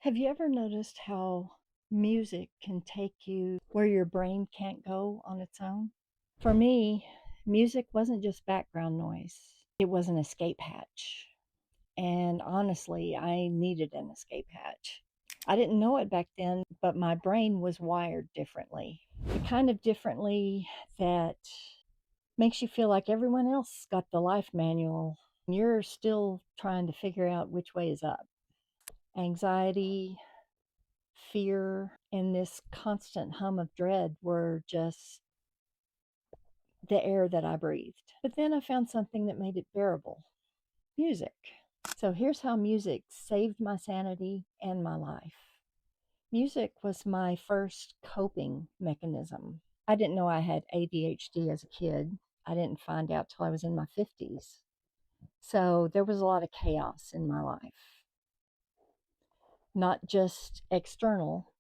Have you ever noticed how music can take you where your brain can't go on its own? For me, music wasn't just background noise, it was an escape hatch. And honestly, I needed an escape hatch. I didn't know it back then, but my brain was wired differently. The kind of differently that makes you feel like everyone else got the life manual. You're still trying to figure out which way is up. Anxiety, fear, and this constant hum of dread were just the air that I breathed. But then I found something that made it bearable: music. So here's how music saved my sanity and my life. Music was my first coping mechanism. I didn't know I had ADHD as a kid. I didn't find out till I was in my 50s. So there was a lot of chaos in my life, not just external,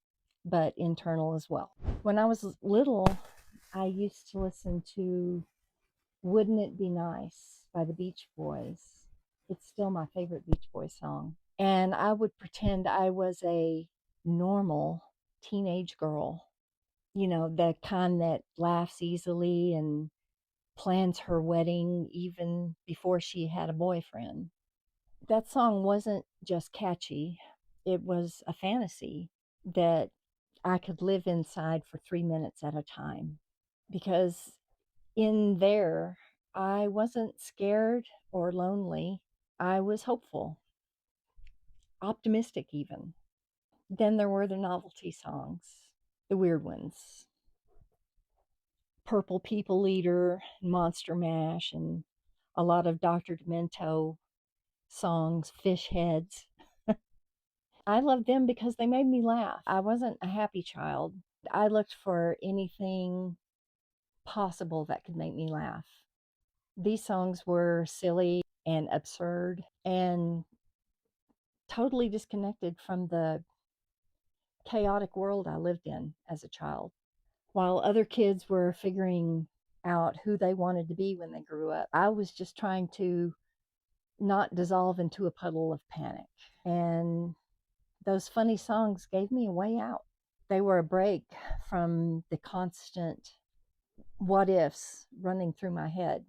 but internal as well. When I was little, I used to listen to Wouldn't It Be Nice by the Beach Boys. It's still my favorite Beach Boys song. And I would pretend I was a normal teenage girl, the kind that laughs easily and plans her wedding even before she had a boyfriend. That song wasn't just catchy, it was a fantasy that I could live inside for 3 minutes at a time, because in there, I wasn't scared or lonely. I was hopeful, optimistic, even. Then there were the novelty songs, the weird ones: Purple People Eater, Monster Mash, and a lot of Dr. Demento songs, Fish Heads. I loved them because they made me laugh. I wasn't a happy child. I looked for anything possible that could make me laugh. These songs were silly and absurd and totally disconnected from the chaotic world I lived in as a child. While other kids were figuring out who they wanted to be when they grew up, I was just trying to not dissolve into a puddle of panic. And those funny songs gave me a way out. They were a break from the constant what ifs running through my head,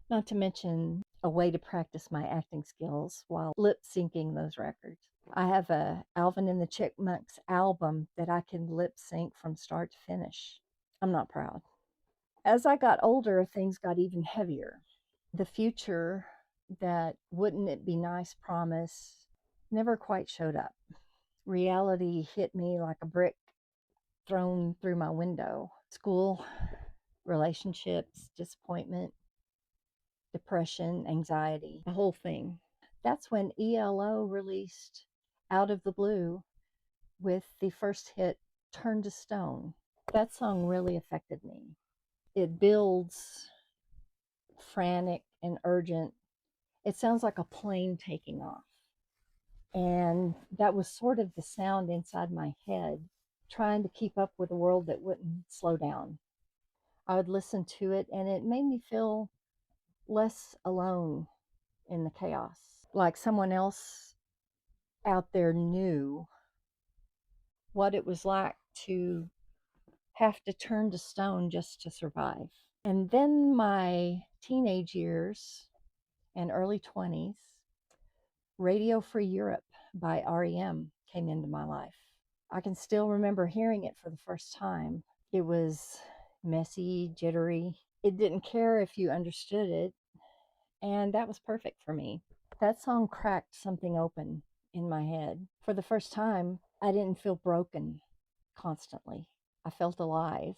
not to mention a way to practice my acting skills while lip syncing those records. I have a Alvin and the Chipmunks album that I can lip sync from start to finish. I'm not proud. As I got older, things got even heavier. The future that Wouldn't It Be Nice promise never quite showed up. Reality hit me like a brick thrown through my window. School, relationships, disappointment, depression, anxiety, the whole thing. That's when ELO released Out of the Blue with the first hit, Turn to Stone. That song really affected me. It builds frantic and urgent. It sounds like a plane taking off. And that was sort of the sound inside my head, trying to keep up with a world that wouldn't slow down. I would listen to it, and it made me feel less alone in the chaos, like someone else out there knew what it was like to have to turn to stone just to survive. And then my teenage years and early 20s, Radio Free Europe by R.E.M. came into my life. I can still remember hearing it for the first time. It was messy, jittery. It didn't care if you understood it, and that was perfect for me. That song cracked something open in my head. For the first time, I didn't feel broken constantly. I felt alive.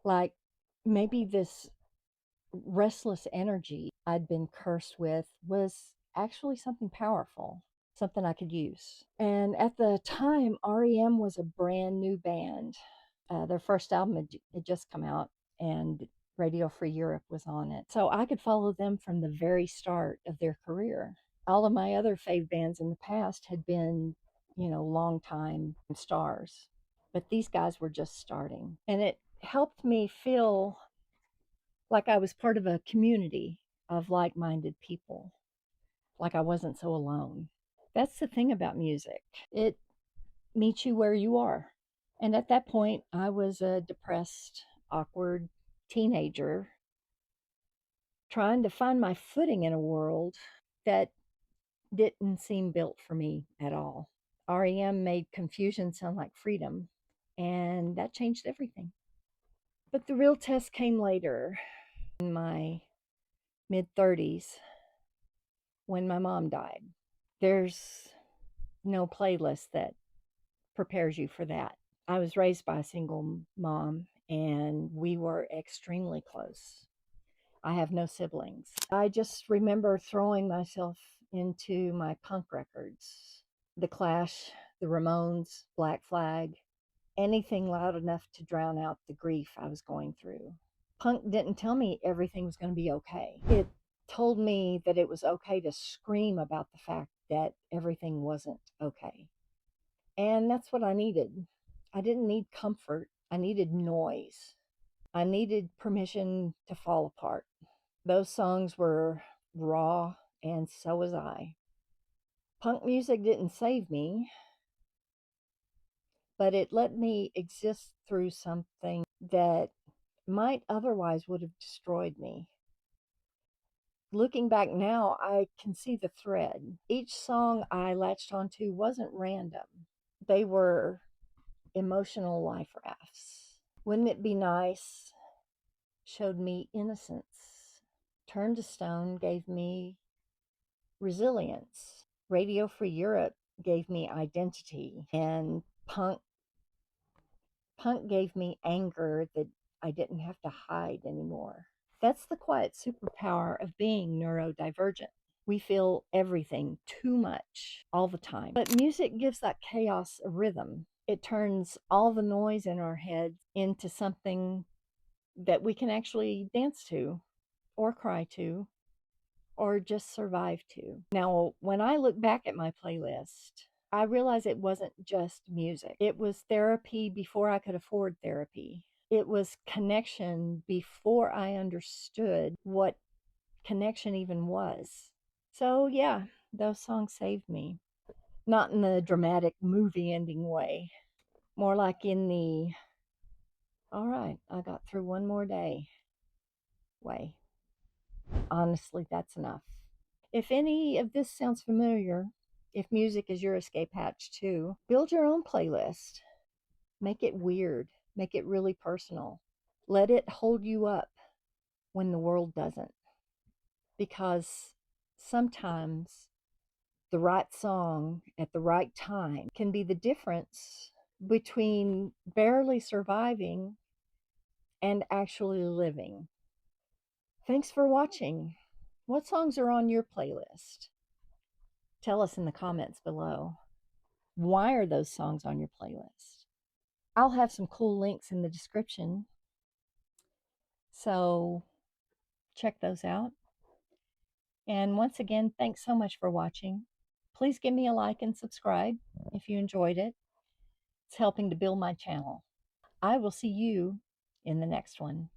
Like maybe this restless energy I'd been cursed with was actually something powerful, something I could use. And at the time, REM was a brand new band. Their first album had just come out, and Radio Free Europe was on it. So I could follow them from the very start of their career. All of my other fave bands in the past had been, long time stars. But these guys were just starting. And it helped me feel like I was part of a community of like minded people, like I wasn't so alone. That's the thing about music. It meet you where you are. And at that point, I was a depressed, awkward teenager trying to find my footing in a world that didn't seem built for me at all. R.E.M. made confusion sound like freedom, and that changed everything. But the real test came later, in my mid 30s, when my mom died. There's no playlist that prepares you for that. I was raised by a single mom, and we were extremely close. I have no siblings. I just remember throwing myself into my punk records, The Clash, the Ramones, Black Flag, anything loud enough to drown out the grief I was going through. Punk didn't tell me everything was going to be okay. It told me that it was okay to scream about the fact that everything wasn't okay. And that's what I needed. I didn't need comfort, I needed noise. I needed permission to fall apart. Those songs were raw, and so was I. Punk music didn't save me, but it let me exist through something that might otherwise would have destroyed me. Looking back now, I can see the thread. Each song I latched onto wasn't random. They were emotional life rafts. Wouldn't It Be Nice showed me innocence. Turn to Stone gave me resilience. Radio Free Europe gave me identity. And punk gave me anger that I didn't have to hide anymore. That's the quiet superpower of being neurodivergent. We feel everything too much all the time. But music gives that chaos a rhythm. It turns all the noise in our heads into something that we can actually dance to, or cry to, or just survive to. Now, when I look back at my playlist, I realize it wasn't just music. It was therapy before I could afford therapy. It was connection before I understood what connection even was. So, yeah, those songs saved me. Not in the dramatic movie ending way, more like in the, all right, I got through one more day way. Honestly, that's enough. If any of this sounds familiar, if music is your escape hatch too, build your own playlist. Make it weird, make it really personal. Let it hold you up when the world doesn't. Because sometimes the right song at the right time can be the difference between barely surviving and actually living. Thanks for watching. What songs are on your playlist? Tell us in the comments below. Why are those songs on your playlist? I'll have some cool links in the description, so check those out. And once again, thanks so much for watching. Please give me a like and subscribe if you enjoyed it. It's helping to build my channel. I will see you in the next one.